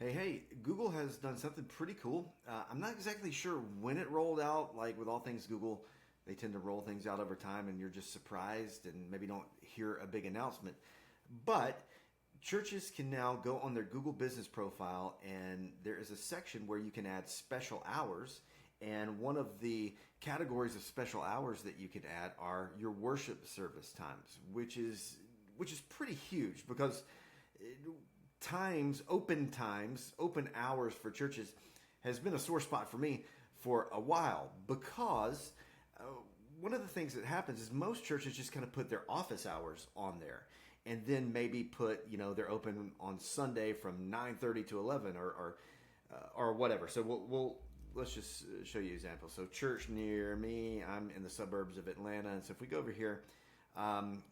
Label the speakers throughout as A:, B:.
A: Hey, Google has done something pretty cool. I'm not exactly sure when it rolled out. Like with all things Google, they tend to roll things out over time and you're just surprised and maybe don't hear a big announcement. But churches can now go on their Google business profile and there is a section where you can add special hours. And one of the categories of special hours that you can add are your worship service times, which is pretty huge because open hours for churches has been a sore spot for me for a while because one of the things that happens is most churches just kind of put their office hours on there and then maybe put, they're open on Sunday from 9:30 to 11 or whatever. So let's just show you examples. So church near me, I'm in the suburbs of Atlanta. And so if we go over here,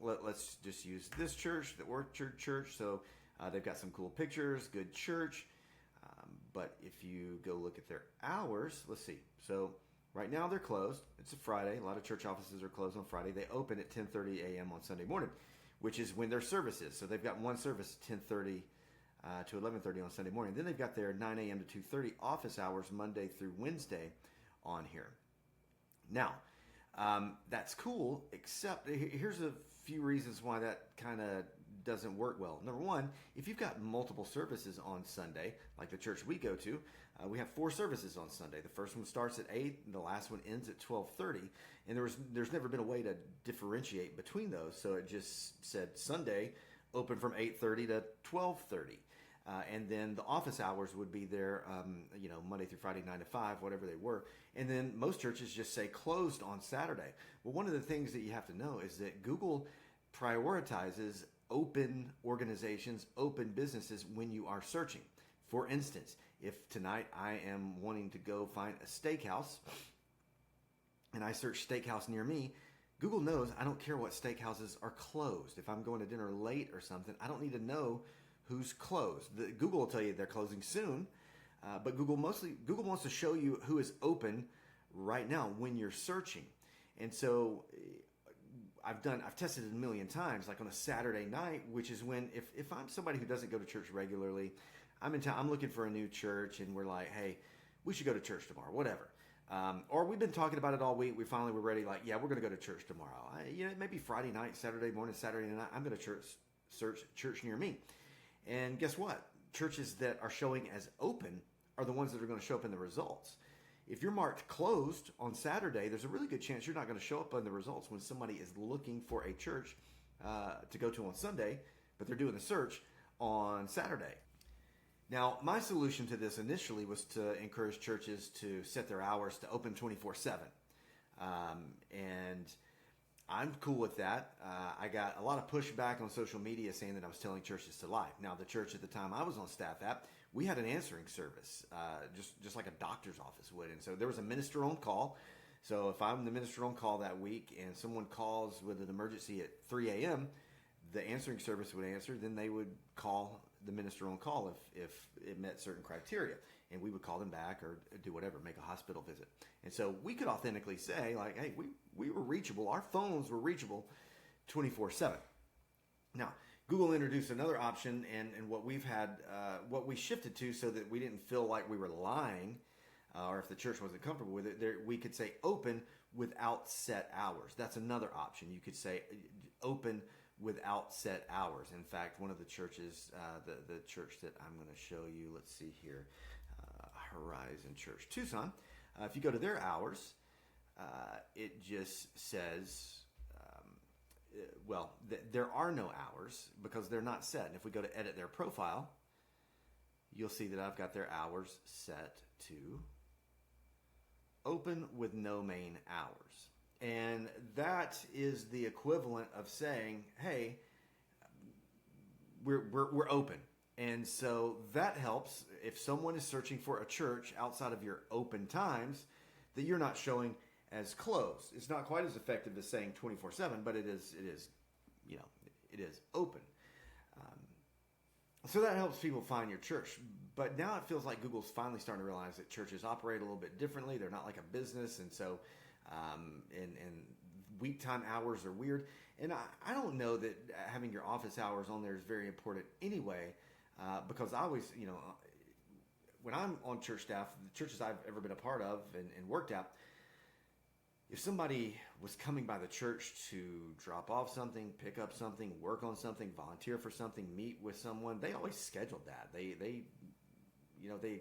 A: let's just use this church, the Orchard Church. So they've got some cool pictures, good church. But if you go look at their hours, let's see. So right now they're closed. It's a Friday. A lot of church offices are closed on Friday. They open at 10:30 a.m. on Sunday morning, which is when their service is. So they've got one service 10:30 to 11:30 on Sunday morning. Then they've got their 9 a.m. to 2:30 office hours Monday through Wednesday on here. Now, that's cool, except here's a few reasons why that kind of doesn't work well. Number one, if you've got multiple services on Sunday, like the church we go to, we have four services on Sunday. The first one starts at 8, and the last one ends at 12:30. And there's never been a way to differentiate between those, so it just said Sunday open from 8:30 to 12:30. And then the office hours would be there, Monday through Friday, 9 to 5, whatever they were. And then most churches just say closed on Saturday. Well, one of the things that you have to know is that Google prioritizes open organizations, open businesses when you are searching. For instance, if tonight I am wanting to go find a steakhouse and I search steakhouse near me, Google knows I don't care what steakhouses are closed. If I'm going to dinner late or something, I don't need to know who's closed. Google will tell you they're closing soon, but Google wants to show you who is open right now when you're searching. And so I've tested it a million times, like on a Saturday night, which is when if I'm somebody who doesn't go to church regularly, I'm in town, I'm looking for a new church, and we're like, hey, we should go to church tomorrow, whatever. Or we've been talking about it all week. We finally were ready, like, yeah, we're going to go to church tomorrow. Maybe Friday night, Saturday morning, Saturday night, I'm going to search church near me. And guess what? Churches that are showing as open are the ones that are going to show up in the results. If you're marked closed on Saturday, there's a really good chance you're not going to show up in the results when somebody is looking for a church to go to on Sunday, but they're doing the search on Saturday. Now, my solution to this initially was to encourage churches to set their hours to open 24/7. And I'm cool with that. I got a lot of pushback on social media saying that I was telling churches to lie. Now, the church at the time I was on staff at, we had an answering service, just like a doctor's office would. And so there was a minister on call. So if I'm the minister on call that week and someone calls with an emergency at 3 a.m., the answering service would answer. Then they would call the minister on call if it met certain criteria. And we would call them back or do whatever, make a hospital visit. And so we could authentically say, like, hey, we were reachable. Our phones were reachable 24/7. Now, Google introduced another option, and what we shifted to so that we didn't feel like we were lying, or if the church wasn't comfortable with it, we could say open without set hours. That's another option. You could say open without set hours. In fact, one of the churches, the church that I'm going to show you, let's see here, Horizon Church, Tucson. If you go to their hours, it just says, there are no hours because they're not set. And if we go to edit their profile, you'll see that I've got their hours set to open with no main hours. And that is the equivalent of saying, hey, we're open. And so that helps if someone is searching for a church outside of your open times that you're not showing as closed. It's not quite as effective as saying 24/7, but it is open. So that helps people find your church. But now it feels like Google's finally starting to realize that churches operate a little bit differently. They're not like a business, and so and week time hours are weird. And I don't know that having your office hours on there is very important anyway, because I always, when I'm on church staff, the churches I've ever been a part of and worked at, if somebody was coming by the church to drop off something, pick up something, work on something, volunteer for something, meet with someone, they always scheduled that. They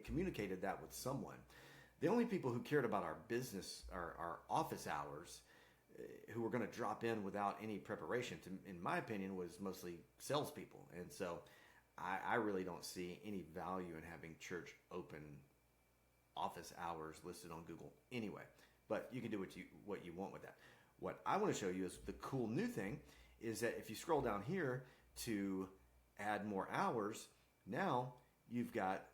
A: communicated that with someone. The only people who cared about our business, our office hours, who were going to drop in without any preparation, in my opinion, was mostly salespeople. And so I really don't see any value in having church open office hours listed on Google anyway. But you can do what you want with that. What I want to show you is the cool new thing is that if you scroll down here to add more hours, now you've got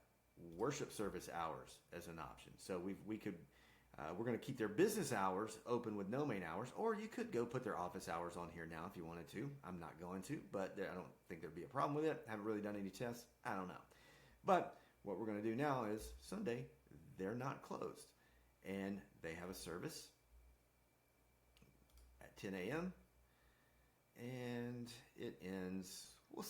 A: worship service hours as an option. So we're going to keep their business hours open with no main hours, or you could go put their office hours on here now if you wanted to. I'm not going to, but I don't think there'd be a problem with it. Haven't really done any tests. I don't know. But what we're going to do now is Sunday, they're not closed. And they have a service at 10 a.m. and it ends, we're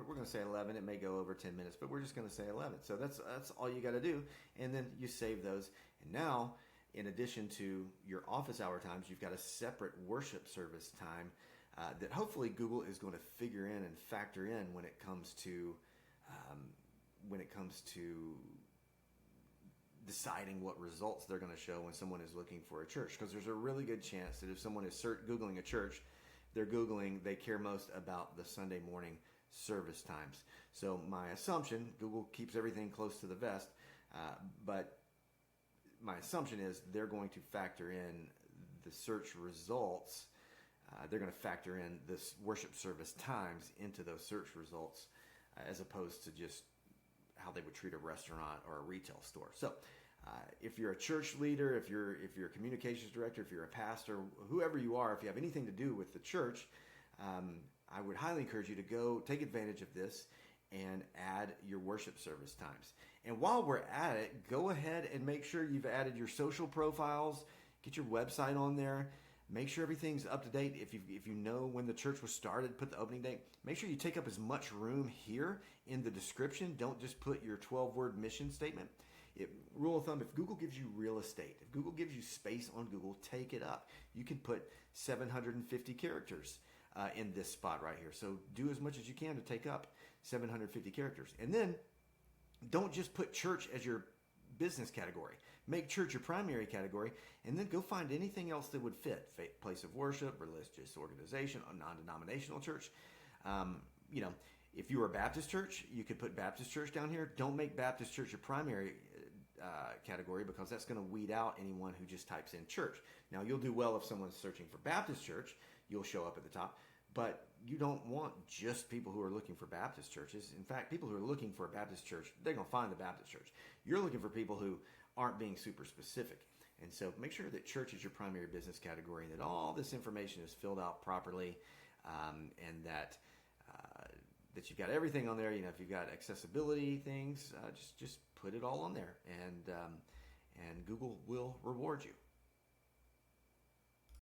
A: going to say 11. It may go over 10 minutes, but we're just going to say 11. So that's all you got to do. And then you save those. And now, in addition to your office hour times, you've got a separate worship service time that hopefully Google is going to figure in and factor in when it comes to deciding what results they're going to show when someone is looking for a church. Because there's a really good chance that if someone is Googling a church, they care most about the Sunday morning service times. So my assumption, Google keeps everything close to the vest, but my assumption is they're going to factor in the search results. They're going to factor in this worship service times into those search results as opposed to just how they would treat a restaurant or a retail store. So if you're a church leader, if you're a communications director, if you're a pastor, whoever you are, if you have anything to do with the church, I would highly encourage you to go take advantage of this and add your worship service times. And while we're at it, go ahead and make sure you've added your social profiles, get your website on there, make sure everything's up to date. If you know when the church was started, put the opening date. Make sure you take up as much room here in the description. Don't just put your 12-word mission statement. Rule of thumb, if Google gives you real estate, if Google gives you space on Google, take it up. You can put 750 characters in this spot right here. So do as much as you can to take up 750 characters. And then don't just put church as your business category. Make church your primary category, and then go find anything else that would fit. Place of worship, religious organization, a non-denominational church. If you were a Baptist church, you could put Baptist church down here. Don't make Baptist church your primary category, because that's going to weed out anyone who just types in church. Now, you'll do well if someone's searching for Baptist church. You'll show up at the top. But you don't want just people who are looking for Baptist churches. In fact, people who are looking for a Baptist church, they're going to find the Baptist church. You're looking for people who aren't being super specific. And so make sure that church is your primary business category, and that all this information is filled out properly, and that you've got everything on there. If you've got accessibility things, just put it all on there, and Google will reward you.